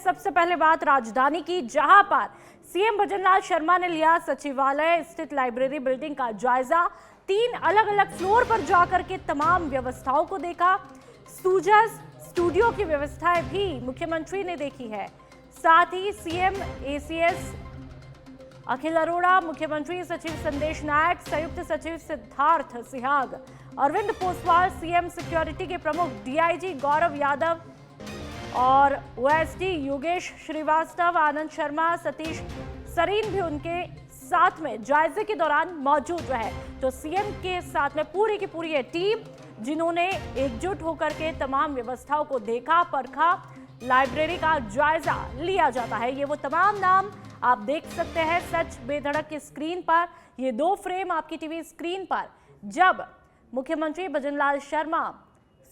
सबसे पहले बात राजधानी की, जहां पर सीएम भजनलाल शर्मा ने लिया सचिवालय स्थित लाइब्रेरी बिल्डिंग का जायजा। 3 अलग अलग फ्लोर पर जाकर के तमाम व्यवस्थाओं को देखा। सूजस स्टूडियो की व्यवस्थाएं भी मुख्यमंत्री ने देखी है। साथ ही सीएम एसीएस अखिल अरोड़ा, मुख्यमंत्री सचिव संदेश नायक, संयुक्त सचिव सिद्धार्थ सिहाग, अरविंद पोसवाल, सीएम सिक्योरिटी के प्रमुख डीआईजी गौरव यादव और ओएसडी योगेश श्रीवास्तव, आनंद शर्मा, सतीश सरीन भी उनके साथ में जायजे के दौरान मौजूद रहे। तो सीएम के साथ में पूरी की पूरी ये टीम जिन्होंने एकजुट होकर के तमाम व्यवस्थाओं को देखा, परखा, लाइब्रेरी का जायजा लिया जाता है। ये वो तमाम नाम आप देख सकते हैं सच बेधड़क की स्क्रीन पर। ये 2 फ्रेम आपकी टीवी स्क्रीन पर जब मुख्यमंत्री भजनलाल शर्मा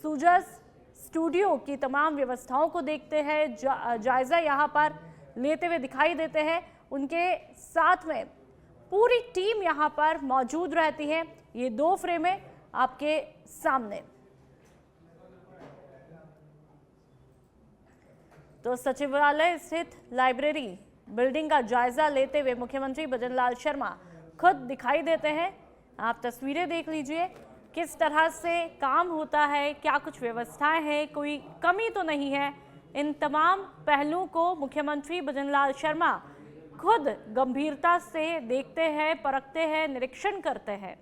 सूजस स्टूडियो की तमाम व्यवस्थाओं को देखते हैं, जायजा यहां पर लेते हुए दिखाई देते हैं। उनके साथ में पूरी टीम यहां पर मौजूद रहती है। ये 2 फ्रेमें आपके सामने। तो सचिवालय स्थित लाइब्रेरी बिल्डिंग का जायजा लेते हुए मुख्यमंत्री भजनलाल शर्मा खुद दिखाई देते हैं। आप तस्वीरें देख लीजिए किस तरह से काम होता है, क्या कुछ व्यवस्थाएं हैं, कोई कमी तो नहीं है। इन तमाम पहलुओं को मुख्यमंत्री भजनलाल शर्मा खुद गंभीरता से देखते हैं, परखते हैं, निरीक्षण करते हैं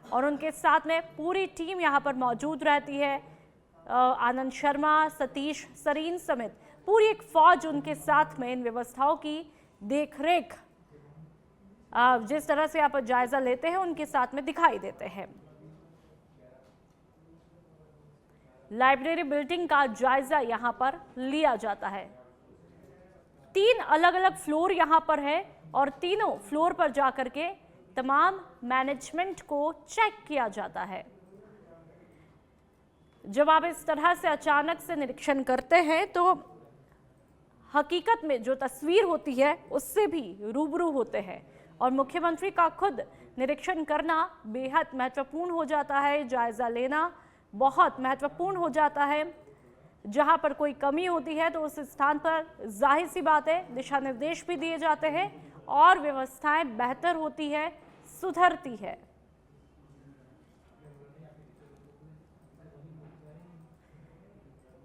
और उनके साथ में पूरी टीम यहाँ पर मौजूद रहती है। आनंद शर्मा, सतीश सरीन समेत पूरी एक फौज उनके साथ में इन व्यवस्थाओं की देखरेख जिस तरह से आप जायजा लेते हैं उनके साथ में दिखाई देते हैं। लाइब्रेरी बिल्डिंग का जायजा यहां पर लिया जाता है। 3 अलग अलग फ्लोर यहां पर है और तीनों फ्लोर पर जाकर के तमाम मैनेजमेंट को चेक किया जाता है। जब आप इस तरह से अचानक से निरीक्षण करते हैं तो हकीकत में जो तस्वीर होती है उससे भी रूबरू होते हैं और मुख्यमंत्री का खुद निरीक्षण करना बेहद महत्वपूर्ण हो जाता है। जायजा लेना बहुत महत्वपूर्ण हो जाता है। जहां पर कोई कमी होती है तो उस स्थान पर जाहिर सी बात है दिशा निर्देश भी दिए जाते हैं और व्यवस्थाएं बेहतर होती है, सुधरती है।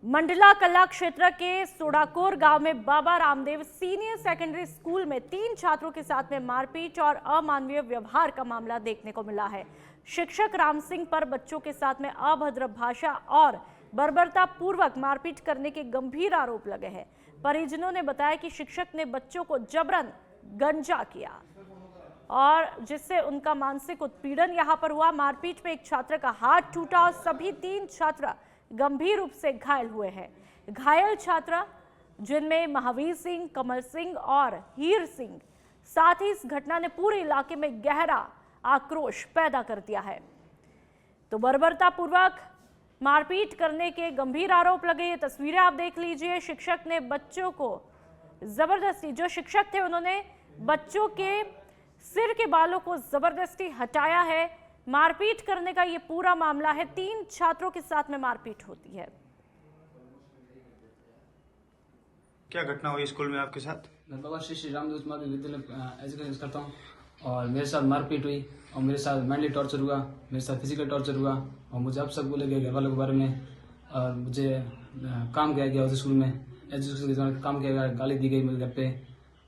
मंडला कला क्षेत्र के सोडाकोर गांव में Baba Ramdev senior secondary school में 3 छात्रों के साथ में मारपीट और अमानवीय व्यवहार का मामला देखने को मिला है। शिक्षक राम सिंह पर बच्चों के साथ में अभद्र भाषा और बर्बरता पूर्वक मारपीट करने के गंभीर आरोप लगे हैं। परिजनों ने बताया कि शिक्षक ने बच्चों को जबरन गंजा किया और जिससे उनका मानसिक उत्पीड़न यहां पर हुआ। मारपीट में एक छात्र का हाथ टूटा और सभी 3 छात्र गंभीर रूप से घायल हुए हैं। घायल छात्र जिनमें महावीर सिंह, कमल सिंह और हीर सिंह, साथ ही इस घटना ने पूरे इलाके में गहरा आक्रोश पैदा कर दिया है। तो बर्बरता पूर्वक मारपीट करने के गंभीर आरोप लगे। ये तस्वीरें आप देख लीजिए। शिक्षक ने बच्चों को जबरदस्ती, जो शिक्षक थे उन्होंने बच्चों के सिर के बालों को जबरदस्ती हटाया है। मारपीट करने का ये पूरा मामला है। 3 छात्रों के साथ में मारपीट होती है। क्या घटना हुई स्कूल में आपके साथ? मैं बाबा श्री रामदेव विद्यालय एजुकेशन करता हूँ और मेरे साथ मारपीट हुई और मेरे साथ मेंटली टॉर्चर हुआ, मेरे साथ फिजिकल टॉर्चर हुआ और मुझे अब सब बोले गए घर वालों के बारे में और मुझे काम किया गया उस स्कूल में, एजुकेशन के दौरान काम किया गया, गाली दी गई मेरे घर पे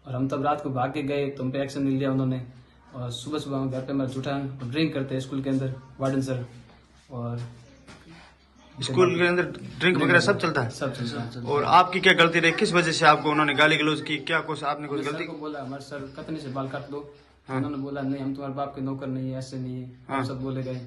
और हम तब रात को भाग के गए तो हम पे एक्शन नहीं लिया उन्होंने। और सुबह सुबह हम घर पे मैं उठा ड्रिंक करते हैं स्कूल के अंदर, वार्डन सर। और स्कूल के अंदर ड्रिंक वगैरह सब चलता है? सब चलता है। और आपकी क्या गलती रही? किस वजह से आपको उन्होंने गाली गलौज की? क्या कुछ आपने कुछ गलती? को बोला हमारे सर कतनी से बाल काट दो। हाँ। उन्होंने बोला नहीं हम तुम्हारे बाप के नौकर नहीं है, ऐसे नहीं है। हाँ। सब बोले गए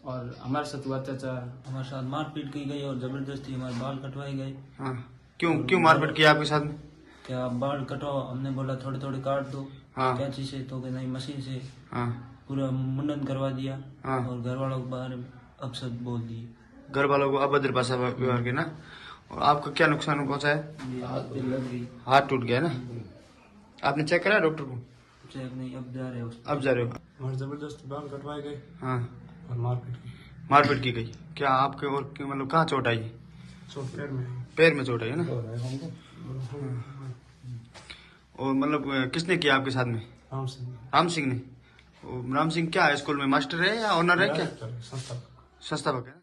और हमारे साथ हुआ अत्याचार, हमारे साथ मारपीट की गई और जबरदस्ती हमारे बाल कटवाए गए। हाँ। क्यों मारपीट किया आपके साथ में? क्या बाल कटवाओ, हमने बोला थोड़े थोड़े काट दो। हाँ। कैंची से तो कि नहीं मशीन से। हाँ। पूरा मुंडन करवा दिया। हाँ। और घर वालों के बारे में अपशब्द बोल दिए। घर वालों को अभद्र भाषा व्यवहार के ना। और आपको क्या नुकसान पहुंचा है? हाथ पे लग गई। हाथ टूट गया ना? आपने चेक कराया डॉक्टर को? चेक नहीं, अब जा रहे हो। अब जा रहे हो? हमारे जबरदस्ती बाल कटवाए गए। हाँ। और मारपीट की गई। क्या आपके और मतलब कहाँ चोट आई? चोट पैर में। पैर में चोट आई है ना? और मतलब किसने किया आपके साथ में? राम सिंह राम सिंह ने। राम सिंह क्या है, स्कूल में मास्टर है या ऑनर है क्या? संस्था संस्थापक है।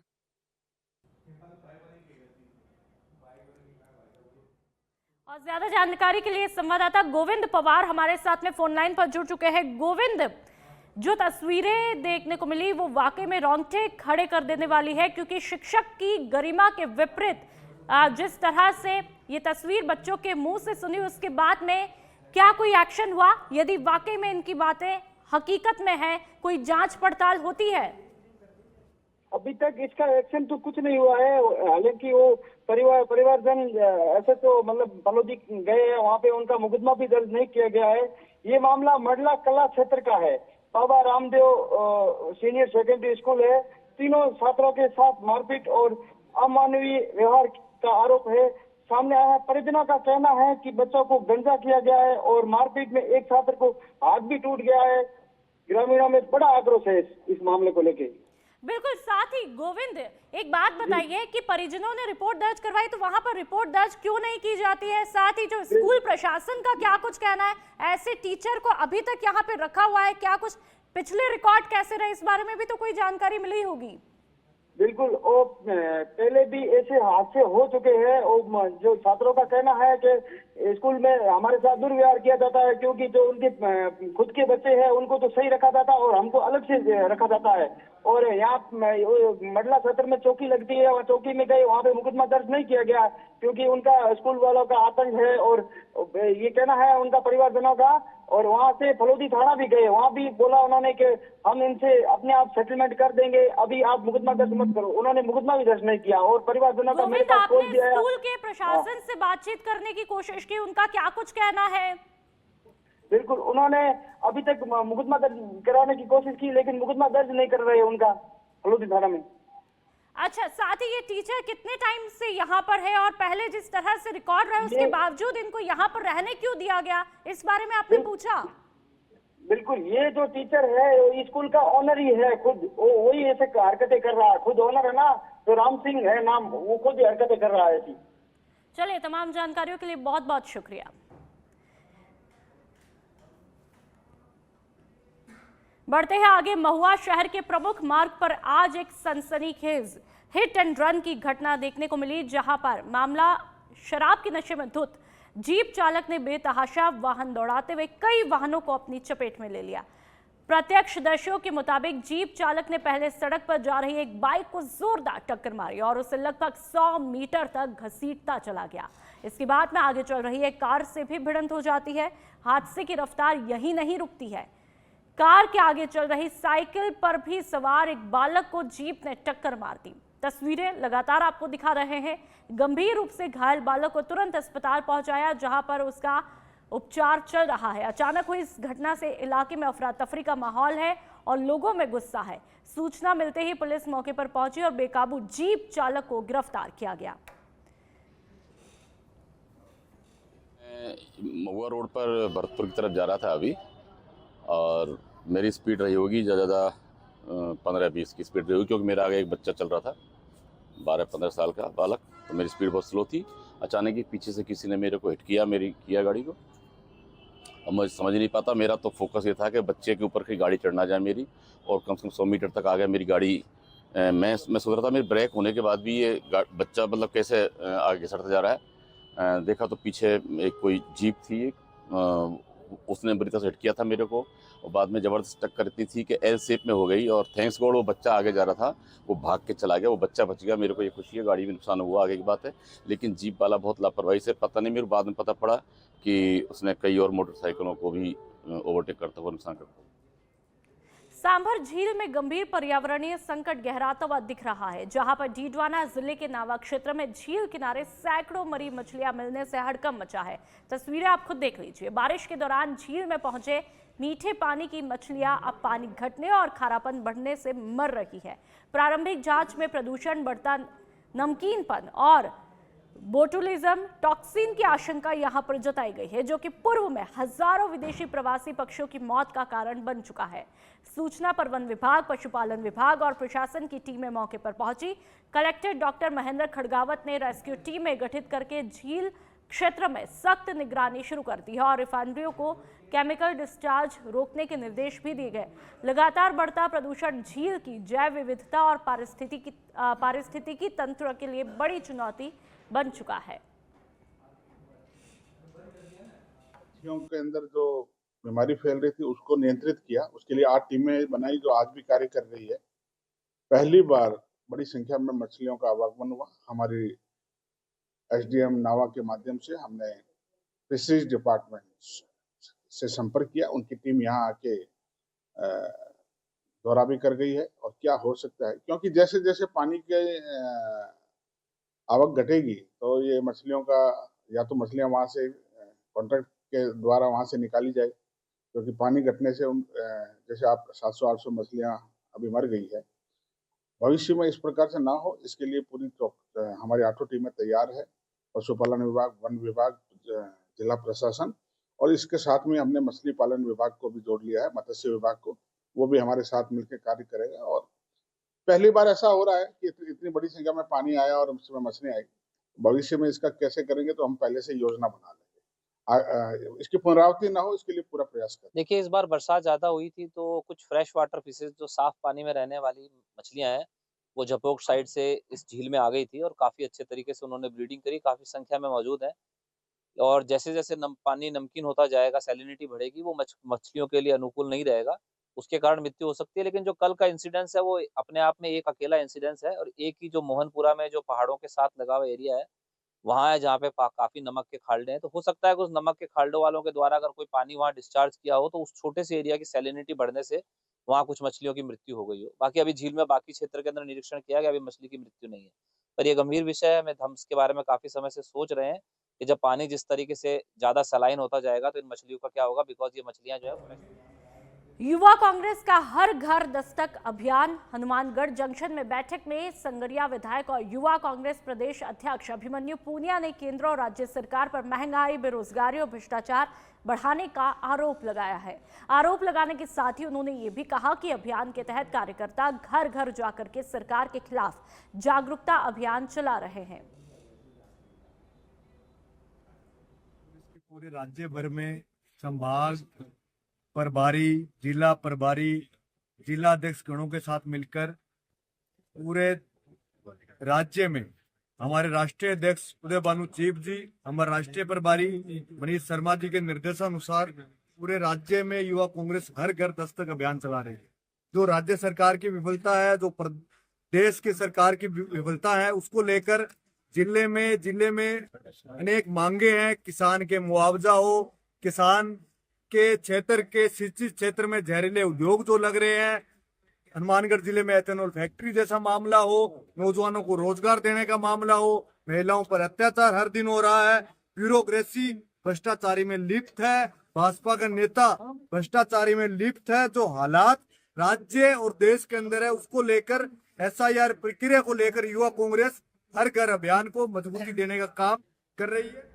और ज्यादा जानकारी के लिए संवाददाता गोविंद पवार हमारे साथ में फोन लाइन पर जुड़ चुके हैं। गोविंद, जो तस्वीरें देखने को मिली वो वाकई में रोंगटे खड़े कर देने वाली है, क्योंकि शिक्षक की गरिमा के विपरीत जिस तरह से ये तस्वीर बच्चों के मुंह से सुनी, उसके बाद में क्या कोई एक्शन हुआ? यदि वाकई में इनकी बातें हकीकत में है, कोई जांच पड़ताल होती है? अभी तक इसका एक्शन तो कुछ नहीं हुआ है। हालांकि वो परिवारजन ऐसे तो मतलब बलौदी गए हैं, वहाँ पे उनका मुकदमा भी दर्ज नहीं किया गया है। ये मामला मडला कला क्षेत्र का है। Baba Ramdev senior secondary school है। तीनों छात्रों के साथ मारपीट और अमानवीय व्यवहार का आरोप है सामने आया है। परिजनों का कहना है कि बच्चों को गंजा किया गया है और मारपीट में एक छात्र को हाथ भी टूट गया है। ग्रामीणों में बड़ा आक्रोश है इस मामले को लेकर। बिल्कुल। साथ ही गोविंद, एक बात बताइए कि परिजनों ने रिपोर्ट दर्ज करवाई, तो वहां पर रिपोर्ट दर्ज क्यों नहीं की जाती है? साथ ही जो स्कूल प्रशासन का क्या कुछ कहना है? ऐसे टीचर को अभी तक यहाँ पे रखा हुआ है, क्या कुछ पिछले रिकॉर्ड कैसे रहे, इस बारे में भी तो कोई जानकारी मिली होगी। बिल्कुल, और पहले भी ऐसे हादसे हो चुके हैं। और जो छात्रों का कहना है कि स्कूल में हमारे साथ दुर्व्यवहार किया जाता है, क्योंकि जो उनके खुद के बच्चे हैं उनको तो सही रखा जाता है और हमको अलग से रखा जाता है। और यहाँ मडला क्षेत्र में चौकी लगती है और चौकी में गए, वहाँ पे मुकदमा दर्ज नहीं किया गया क्योंकि उनका स्कूल वालों का आतंक है और ये कहना है उनका परिवारजनों का। और वहाँ से फलोदी थाना भी गए, वहाँ भी बोला उन्होंने कि हम इनसे अपने आप सेटलमेंट कर देंगे, अभी आप मुकदमा दर्ज मत करो। उन्होंने मुकदमा भी दर्ज नहीं किया और परिवारजनों का मेरे पास कॉल दिया है। स्कूल के प्रशासन से बातचीत करने की कोशिश की, उनका क्या कुछ कहना है? बिल्कुल, उन्होंने अभी तक मुकदमा दर्ज कराने की कोशिश की, लेकिन मुकदमा दर्ज नहीं कर रहे उनका फलोदी थाना में। अच्छा, साथ ही ये टीचर कितने टाइम से यहाँ पर है और पहले जिस तरह से रिकॉर्ड रहा है उसके बावजूद इनको यहाँ पर रहने क्यों दिया गया, इस बारे में आपने पूछा? बिल्कुल, ये जो टीचर है स्कूल का ऑनर ही है खुद, वही ऐसे हरकतें कर रहा है। खुद ऑनर है ना, तो राम सिंह है नाम, वो खुद ही हरकतें कर रहा है ऐसी। चलिए, तमाम जानकारियों के लिए बहुत बहुत शुक्रिया। बढ़ते हैं आगे। महुआ शहर के प्रमुख मार्ग पर आज एक सनसनीखेज हिट एंड रन की घटना देखने को मिली, जहां पर मामला शराब के नशे में धुत जीप चालक ने बेतहाशा वाहन दौड़ाते हुए कई वाहनों को अपनी चपेट में ले लिया। प्रत्यक्षदर्शियों के मुताबिक जीप चालक ने पहले सड़क पर जा रही एक बाइक को जोरदार टक्कर मारी और उसे लगभग 100 मीटर तक घसीटता चला गया। इसके बाद में आगे चल रही एक कार से भी भिड़ंत हो जाती है। हादसे की रफ्तार यही नहीं रुकती है, कार के आगे चल रही साइकिल पर भी सवार एक बालक को जीप ने टक्कर मार दी। तस्वीरें लगातार आपको दिखा रहे हैं। गंभीर रूप से घायल बालक को तुरंत अस्पताल पहुंचाया, जहां पर उसका उपचार चल रहा है। अचानक हुई इस घटना से इलाके में अफरा तफरी का माहौल है और लोगों में गुस्सा है। सूचना मिलते ही पुलिस मौके पर पहुंची और बेकाबू जीप चालक को गिरफ्तार किया गया। महुआ रोड पर भरतपुर की तरफ जा रहा था अभी, और मेरी स्पीड रही होगी ज़्यादा 15-20 की स्पीड रही होगी, क्योंकि मेरा आगे एक बच्चा चल रहा था 12-15 साल का बालक, तो मेरी स्पीड बहुत स्लो थी। अचानक ही पीछे से किसी ने मेरे को हिट किया गाड़ी को। अब मुझे समझ नहीं पाता, मेरा तो फोकस ये था कि बच्चे के ऊपर की गाड़ी चढ़ना जाए मेरी, और कम से कम 100 मीटर तक आ गया मेरी गाड़ी। मैं सोच रहा था मेरे ब्रेक होने के बाद भी ये बच्चा मतलब कैसे आगे सड़ता जा रहा है। देखा तो पीछे एक कोई जीप थी, उसने बुरी तरह से हिट किया था मेरे को, और बाद में ज़बरदस्त टक्कर इतनी थी कि एल शेप में हो गई, और थैंक्स गॉड वो बच्चा आगे जा रहा था, वो भाग के चला गया, वो बच्चा बच गया। मेरे को ये खुशी है, गाड़ी में नुकसान हुआ आगे की बात है, लेकिन जीप वाला बहुत लापरवाही से, पता नहीं मेरे बाद में पता पड़ा कि उसने कई और मोटरसाइकिलों को भी ओवरटेक करता हुआ नुकसान करता। सांभर झील में गंभीर पर्यावरणीय संकट गहराता हुआ दिख रहा है, जहां पर डीडवाना जिले के नावा क्षेत्र में झील किनारे सैकड़ों मरी मछलियां मिलने से हड़कंप मचा है। तस्वीरें आप खुद देख लीजिए। बारिश के दौरान झील में पहुंचे मीठे पानी की मछलियां अब पानी घटने और खारापन बढ़ने से मर रही है। प्रारंभिक जांच में प्रदूषण बढ़ता नमकीनपन और बोटुलिज्म टॉक्सिन की आशंका यहां पर जताई गई है, जो कि पूर्व में हजारों विदेशी प्रवासी पक्षियों की मौत का कारण बन चुका है। सूचना पर वन विभाग, पशुपालन विभाग और प्रशासन की टीमें मौके पर पहुंची। कलेक्टर डॉक्टर महेंद्र खड़गावत ने रेस्क्यू टीमें गठित करके झील क्षेत्र में सख्त निगरानी शुरू कर दी है और रिफाइनरियों को केमिकल डिस्चार्ज रोकने के निर्देश भी दिए गए। लगातार बढ़ता प्रदूषण झील की जैव विविधता और पारिस्थितिकी तंत्र के लिए बड़ी चुनौती बन चुका है। के अंदर जो बीमारी फैल रही थी उसको नियंत्रित किया, उसके लिए 8 टीमें बनाई जो आज भी कार्य कर रही है। पहली बार बड़ी संख्या में मछलियों का आवागमन हुआ। हमारी एसडीएम नावा के माध्यम से हमने फिशरीज डिपार्टमेंट से संपर्क किया, उनकी टीम यहाँ आके दौरा भी कर गई है और क्या हो सकता है, क्योंकि जैसे जैसे पानी के आवक घटेगी तो ये मछलियों का या तो मछलियाँ वहाँ से कॉन्ट्रैक्ट के द्वारा वहाँ से निकाली जाए, क्योंकि पानी घटने से जैसे आप 700-800 मछलियाँ अभी मर गई है। भविष्य में इस प्रकार से ना हो, इसके लिए पूरी हमारी 8 टीमें तैयार है। पशुपालन विभाग, वन विभाग, जिला प्रशासन और इसके साथ में हमने मछली पालन विभाग को भी जोड़ लिया है, मत्स्य विभाग को, वो भी हमारे साथ मिलकर कार्य करेगा। और पहली बार ऐसा हो रहा है कि इतनी बड़ी संख्या में पानी आया और उसमें मछली आई। भविष्य में इसका कैसे करेंगे तो हम पहले से योजना बना लेंगे। इसकी पुनरावृत्ति ना हो, इसके लिए पूरा प्रयास करें। देखिए, इस बार बरसात ज्यादा हुई थी तो कुछ फ्रेश वाटर फिशेज जो साफ पानी में रहने वाली मछलियां हैं वो झपोक साइड से इस झील में आ गई थी और काफी अच्छे तरीके से उन्होंने ब्रीडिंग करी, काफी संख्या में मौजूद है। और जैसे जैसे पानी नमकीन होता जाएगा, सैलिनिटी बढ़ेगी, वो मछलियों के लिए अनुकूल नहीं रहेगा, उसके कारण मृत्यु हो सकती है। लेकिन जो कल का इंसिडेंस है वो अपने आप में एक अकेला इंसिडेंस है और एक ही जो मोहनपुरा में जो पहाड़ों के साथ लगा हुआ एरिया है वहाँ है जहाँ पे काफी नमक के खाल्डे हैं। तो हो सकता है कि उस नमक के खाल्डों वालों के द्वारा अगर कोई पानी वहाँ डिस्चार्ज किया हो तो उस छोटे से एरिया की सैलिनिटी बढ़ने से वहाँ कुछ मछलियों की मृत्यु हो गई हो। बाकी अभी झील में बाकी क्षेत्र के अंदर निरीक्षण किया गया, अभी मछली की मृत्यु नहीं है। पर ये गंभीर विषय है, हम इसके बारे में काफी समय से सोच रहे हैं कि जब पानी जिस तरीके से ज्यादा सलाइन होता जाएगा तो इन मछलियों का क्या होगा, बिकॉज ये मछलियां जो है। युवा कांग्रेस का हर घर दस्तक अभियान। हनुमानगढ़ जंक्शन में बैठक में संगरिया विधायक और युवा कांग्रेस प्रदेश अध्यक्ष अभिमन्यु पूनिया ने केंद्र और राज्य सरकार पर महंगाई, बेरोजगारी और भ्रष्टाचार बढ़ाने का आरोप लगाया है। आरोप लगाने के साथ ही उन्होंने ये भी कहा कि अभियान के तहत कार्यकर्ता घर घर जाकर के सरकार के खिलाफ जागरूकता अभियान चला रहे हैं। पूरे राज्य भर में संभाग प्रभारी, जिला प्रभारी, जिला अध्यक्ष गणों के साथ मिलकर पूरे राज्य में हमारे राष्ट्रीय अध्यक्ष उदय भानु चीफ जी, हमारे राष्ट्रीय प्रभारी मनीष शर्मा जी के निर्देशानुसार पूरे राज्य में युवा कांग्रेस हर घर दस्तक अभियान चला रही है। जो राज्य सरकार की विफलता है, जो प्रदेश की सरकार की विफलता है, उसको लेकर जिले में अनेक मांगे हैं। किसान के मुआवजा हो, किसान के क्षेत्र के सिंचित क्षेत्र में जहरीले उद्योग जो लग रहे हैं, हनुमानगढ़ जिले में एथेनॉल फैक्ट्री जैसा मामला हो, नौजवानों को रोजगार देने का मामला हो, महिलाओं पर अत्याचार हर दिन हो रहा है, ब्यूरोक्रेसी भ्रष्टाचारी में लिप्त है, भाजपा का नेता भ्रष्टाचारी में लिप्त है। जो हालात राज्य और देश के अंदर है उसको लेकर SIR प्रक्रिया को लेकर युवा कांग्रेस हर घर अभियान को मजबूती देने का काम कर रही है।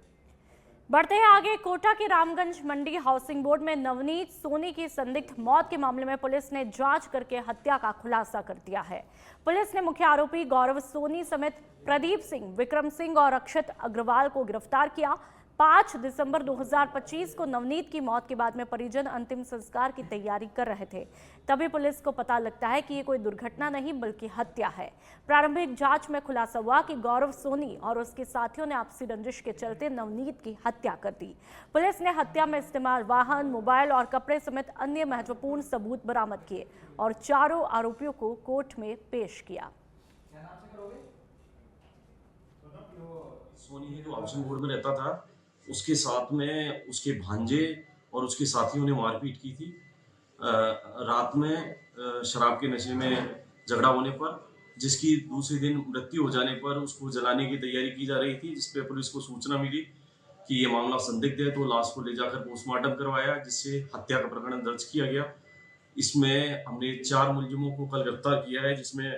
बढ़ते हैं आगे। कोटा के रामगंज मंडी हाउसिंग बोर्ड में नवनीत सोनी की संदिग्ध मौत के मामले में पुलिस ने जांच करके हत्या का खुलासा कर दिया है। पुलिस ने मुख्य आरोपी गौरव सोनी समेत प्रदीप सिंह, विक्रम सिंह और अक्षत अग्रवाल को गिरफ्तार किया। 5 दिसंबर 2025 को नवनीत की मौत के बाद में परिजन अंतिम संस्कार की तैयारी कर रहे थे। तभी पुलिस को पता लगता है कि ये कोई दुर्घटना नहीं बल्कि हत्या है। प्रारंभिक जांच में खुलासा हुआ कि गौरव सोनी और उसके साथियों ने आपसी रंजिश के चलते नवनीत की हत्या कर दी। पुलिस ने हत्या में इस्तेमाल वाहन, मोबाइल और कपड़े समेत अन्य महत्वपूर्ण सबूत बरामद किए और चारों आरोपियों को कोर्ट में पेश किया। सोनी है जो हाउसिंग बोर्ड में रहता था, उसके साथ में उसके भांजे और उसके साथियों ने मारपीट की थी। रात में शराब के नशे में झगड़ा होने पर, जिसकी दूसरे दिन मृत्यु हो जाने पर उसको जलाने की तैयारी की जा रही थी, जिसपे पुलिस को सूचना मिली कि ये मामला संदिग्ध है, तो लाश को ले जाकर पोस्टमार्टम करवाया, जिससे हत्या का प्रकरण दर्ज किया गया। इसमें हमने 4 मुलजिमों को कल गिरफ्तार किया है, जिसमें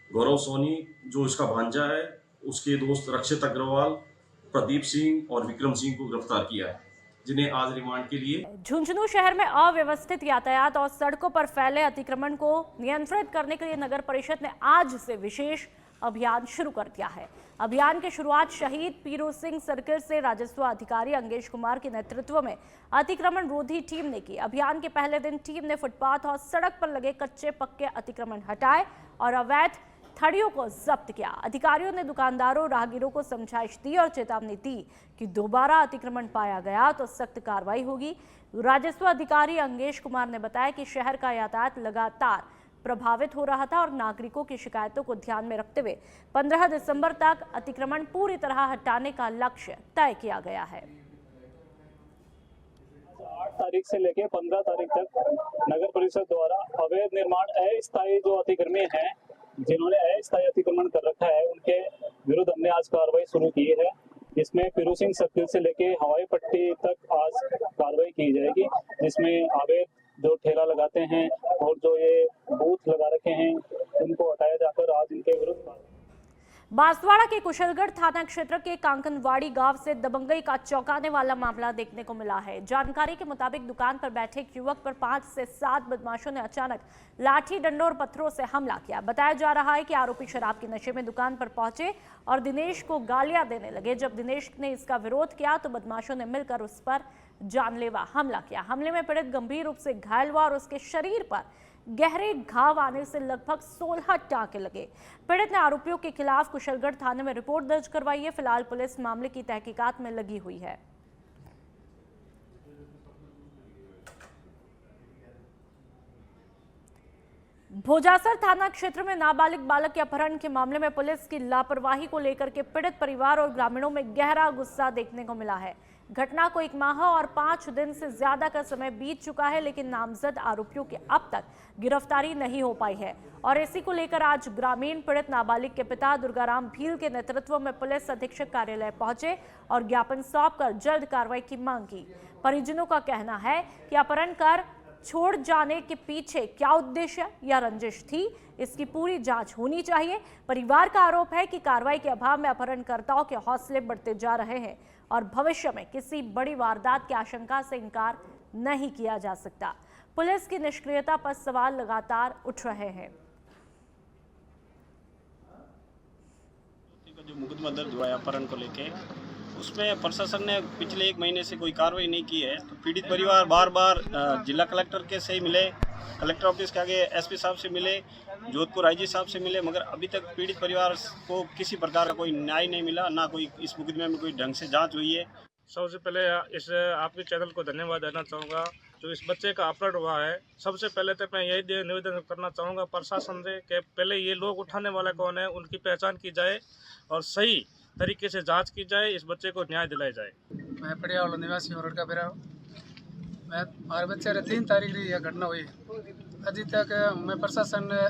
गौरव सोनी जो इसका भांजा है, उसके दोस्त रक्षित अग्रवाल, प्रदीप सिंह और विक्रम सिंह को गिरफ्तार किया है, जिन्हें आज रिमांड के लिए। झुंझुनू शहर में अव्यवस्थित यातायात और सड़कों पर फैले अतिक्रमण को नियंत्रित करने के लिए नगर परिषद ने आज से विशेष अभियान शुरू कर दिया है। अभियान की शुरुआत शहीद पीरू सिंह सर्किल से राजस्व अधिकारी अंगेश कुमार के नेतृत्व में अतिक्रमण रोधी टीम ने की। अभियान के पहले दिन टीम ने फुटपाथ और सड़क पर लगे कच्चे पक्के अतिक्रमण हटाए और अवैध थड़ियों को जब्त किया। अधिकारियों ने दुकानदारों राहगीरों को समझाइश दी और चेतावनी दी कि दोबारा अतिक्रमण पाया गया तो सख्त कार्रवाई होगी। राजस्व अधिकारी अंगेश कुमार ने बताया कि शहर का यातायात लगातार प्रभावित हो रहा था और नागरिकों की शिकायतों को ध्यान में रखते हुए 15 दिसंबर तक अतिक्रमण पूरी तरह हटाने का लक्ष्य तय किया गया है। 8 तारीख से लेकर 15 तारीख तक नगर परिषद द्वारा अवैध निर्माण अस्थायी जो अतिक्रमण हैं, जिन्होंने अस्थायी अतिक्रमण कर रखा है, उनके विरुद्ध हमने आज कार्रवाई शुरू की है। इसमें पीरू सिंह सर्किल से लेके हवाई पट्टी तक आज कार्रवाई की जाएगी, जिसमें अवैध जो ठेला लगाते हैं और जो ये बूथ लगा रखे हैं उनको हटाया जाकर आज इनके विरुद्ध। बांसवाड़ा के कुशलगढ़ थाना क्षेत्र के कांकनवाड़ी गांव से दबंगई का चौंकाने वाला मामला देखने को मिला है। जानकारी के मुताबिक दुकान पर बैठे एक युवक पर 5 से 7 बदमाशों ने अचानक लाठी डंडों और पत्थरों से हमला किया। बताया जा रहा है कि आरोपी शराब के नशे में दुकान पर पहुंचे और दिनेश को गालियां देने लगे। जब दिनेश ने इसका विरोध किया तो बदमाशों ने मिलकर उस पर जानलेवा हमला किया। हमले में पीड़ित गंभीर रूप से घायल हुआ और उसके शरीर पर गहरे घाव आने से लगभग 16 टांके लगे। पीड़ित ने आरोपियों के खिलाफ कुशलगढ़ थाने में रिपोर्ट दर्ज करवाई है। फिलहाल पुलिस मामले की तहकीकात में लगी हुई है। भोजासर थाना क्षेत्र में नाबालिग बालक के अपहरण के मामले में पुलिस की लापरवाही को लेकर के पीड़ित परिवार और ग्रामीणों में गहरा गुस्सा देखने को मिला है। घटना को 1 माह और 5 दिन से ज्यादा का समय बीत चुका है, लेकिन नामजद आरोपियों की अब तक गिरफ्तारी नहीं हो पाई है और इसी को लेकर आज ग्रामीण पीड़ित नाबालिग के पिता दुर्गाराम भील के नेतृत्व में पुलिस अधीक्षक कार्यालय पहुंचे और ज्ञापन सौंपकर जल्द कार्रवाई की मांग की। परिजनों का कहना है कि अपहरण कर छोड़ जाने के पीछे क्या उद्देश्य या रंजिश थी, इसकी पूरी जांच होनी चाहिए। परिवार का आरोप है कि कार्रवाई के अभाव में अपहरणकर्ताओं के हौसले बढ़ते जा रहे हैं और भविष्य में किसी बड़ी वारदात की आशंका से इनकार नहीं किया जा सकता। पुलिस की निष्क्रियता पर सवाल लगातार उठ रहे हैं। जो मुकदमा दर्ज हुआ है अपहरण को लेके, उसमें प्रशासन ने पिछले 1 महीने से कोई कार्रवाई नहीं की है। तो पीड़ित परिवार बार बार जिला कलेक्टर के से ही मिले, कलेक्टर ऑफिस के आगे एसपी साहब से मिले, जोधपुर आईजी साहब से मिले, मगर अभी तक पीड़ित परिवार को किसी प्रकार का कोई न्याय नहीं मिला, ना कोई इस मुकदमे में कोई ढंग से जांच हुई है। सबसे पहले इस आपके चैनल को धन्यवाद देना चाहूँगा जो इस बच्चे का अपहरण हुआ है। सबसे पहले तो मैं यही निवेदन करना चाहूँगा प्रशासन से कि पहले ये लोग उठाने वाला कौन है, उनकी पहचान की जाए और सही तरीके से जांच की जाए, इस बच्चे को न्याय दिलाया जाए। मैं पड़ियावाला निवासी हूँ, लड़का मेरा। मैं हमारे बच्चे 3 तारीख यह घटना हुई। अभी तक मैं प्रशासन ने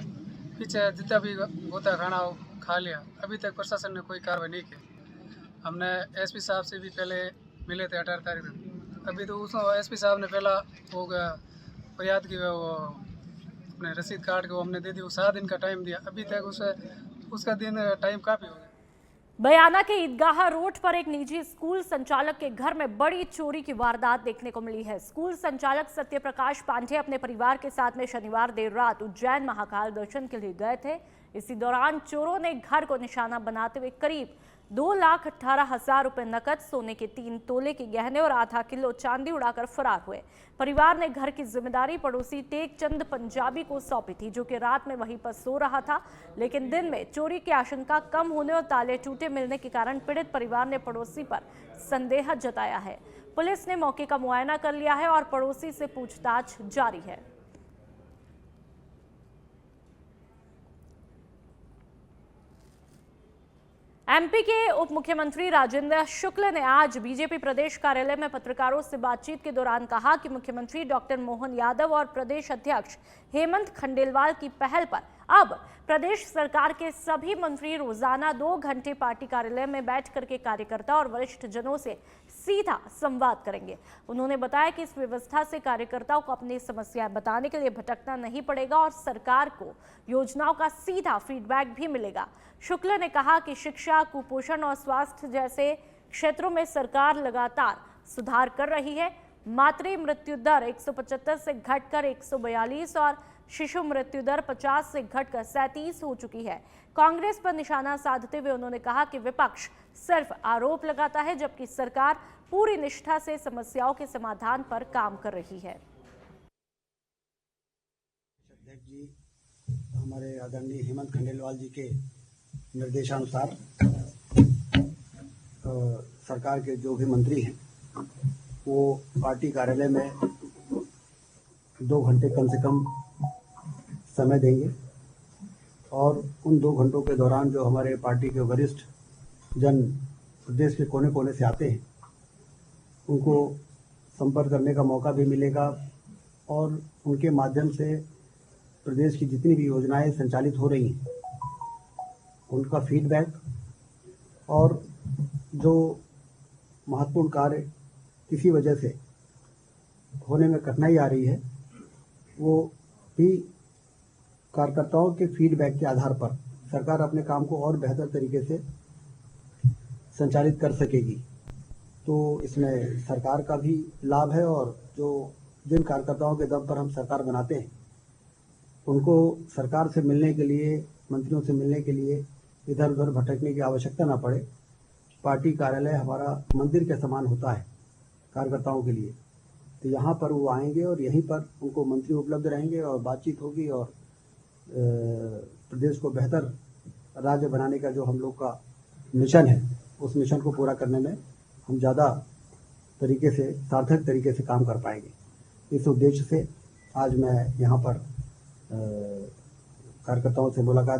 पीछे जितना भी गोता खाना हो खा लिया, अभी तक प्रशासन ने कोई कार्रवाई नहीं की। हमने एसपी साहब से भी पहले मिले थे 18 तारीख को, अभी तो उस एसपी साहब ने पहला वो फरियाद की, वो अपने रसीद काट के वो हमने दे दी, वो 7 दिन का टाइम दिया, अभी तक उसका दिन टाइम काफ़ी हो गया। बयाना के ईदगाह रोड पर एक निजी स्कूल संचालक के घर में बड़ी चोरी की वारदात देखने को मिली है। स्कूल संचालक सत्यप्रकाश पांडे अपने परिवार के साथ में शनिवार देर रात उज्जैन महाकाल दर्शन के लिए गए थे। इसी दौरान चोरों ने घर को निशाना बनाते हुए करीब 2,18,000 रुपए नकद, सोने के 3 तोले के गहने और आधा किलो चांदी उड़ाकर फरार हुए। परिवार ने घर की जिम्मेदारी पड़ोसी टेकचंद पंजाबी को सौंपी थी, जो कि रात में वहीं पर सो रहा था, लेकिन दिन में चोरी की आशंका कम होने और ताले टूटे मिलने के कारण पीड़ित परिवार ने पड़ोसी पर संदेह जताया है। पुलिस ने मौके का मुआयना कर लिया है और पड़ोसी से पूछताछ जारी है। एमपी के उप मुख्यमंत्री राजेंद्र शुक्ल ने आज बीजेपी प्रदेश कार्यालय में पत्रकारों से बातचीत के दौरान कहा कि मुख्यमंत्री डॉक्टर मोहन यादव और प्रदेश अध्यक्ष हेमंत खंडेलवाल की पहल पर अब प्रदेश सरकार के सभी मंत्री रोजाना 2 घंटे पार्टी कार्यालय में बैठ करके कार्यकर्ता और वरिष्ठ जनों से सीधा संवाद करेंगे। उन्होंने बताया कि इस व्यवस्था से कार्यकर्ताओं को अपनी समस्याएं बताने के लिए भटकना नहीं पड़ेगा और सरकार को योजनाओं का सीधा फीडबैक भी मिलेगा। शुक्ल ने कहा कि शिक्षा, कुपोषण और स्वास्थ्य जैसे क्षेत्रों में सरकार लगातार सुधार कर रही है। मातृ मृत्यु दर 175 से घटकर 142 और शिशु मृत्यु दर 50 से घटकर 37 हो चुकी है। कांग्रेस पर निशाना साधते हुए उन्होंने कहा कि विपक्ष सिर्फ आरोप लगाता है, जबकि सरकार पूरी निष्ठा से समस्याओं के समाधान पर काम कर रही है। अध्यक्ष जी, हमारे आदरणीय हेमंत खंडेलवाल जी के निर्देशानुसार सरकार के जो भी मंत्री हैं वो पार्टी कार्यालय में 2 घंटे कम से कम समय देंगे और उन 2 घंटों के दौरान जो हमारे पार्टी के वरिष्ठ जन प्रदेश के कोने कोने से आते हैं उनको संपर्क करने का मौका भी मिलेगा और उनके माध्यम से प्रदेश की जितनी भी योजनाएं संचालित हो रही हैं उनका फीडबैक और जो महत्वपूर्ण कार्य किसी वजह से होने में कठिनाई आ रही है वो भी कार्यकर्ताओं के फीडबैक के आधार पर सरकार अपने काम को और बेहतर तरीके से संचालित कर सकेगी। तो इसमें सरकार का भी लाभ है और जो जिन कार्यकर्ताओं के दम पर हम सरकार बनाते हैं उनको सरकार से मिलने के लिए, मंत्रियों से मिलने के लिए इधर उधर भटकने की आवश्यकता ना पड़े। पार्टी कार्यालय हमारा मंदिर के समान होता है कार्यकर्ताओं के लिए, तो यहाँ पर वो आएंगे और यहीं पर उनको मंत्री उपलब्ध रहेंगे और बातचीत होगी और प्रदेश को बेहतर राज्य बनाने का जो हम लोग का मिशन है उस मिशन को पूरा करने में हम ज़्यादा तरीके से, सार्थक तरीके से काम कर पाएंगे। इस उद्देश्य से आज मैं यहाँ पर कार्यकर्ताओं से मुलाकात में